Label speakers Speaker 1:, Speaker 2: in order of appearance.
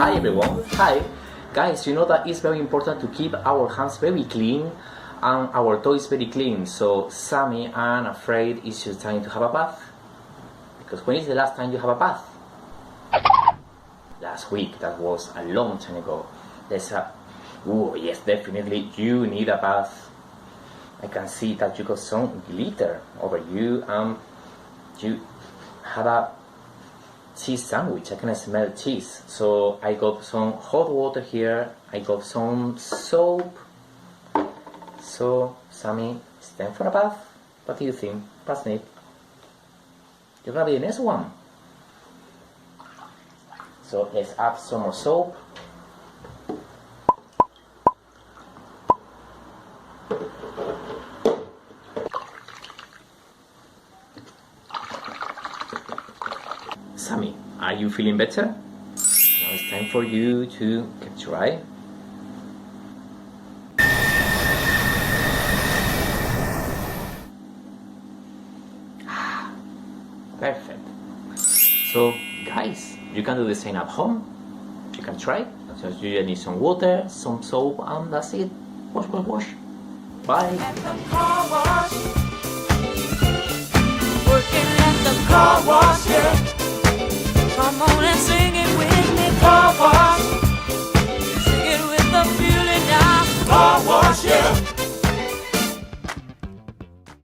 Speaker 1: Hi everyone, hi. Guys, you know that it's very important to keep our hands very clean and our toys very clean. So Sammy, I'm afraid it's your time to have a bath. Because when is the last time you have a bath? Last week, that was a long time ago. Yes, definitely you need a bath. I can see that you got some glitter over you and you have a cheese sandwich. I can smell cheese. So I got some hot water here. I got some soap. So Sammy, it's time for a bath. What do you think, Parsnip? You're gonna be the next one. So let's add some more soap. Sammy, are you feeling better? Now it's time for you to get dry. Perfect. So guys, you can do the same at home. You can try. So you just need some water, some soap, and that's it. Wash, wash, wash. Bye.
Speaker 2: At the car wash. Working at the car wash, yeah.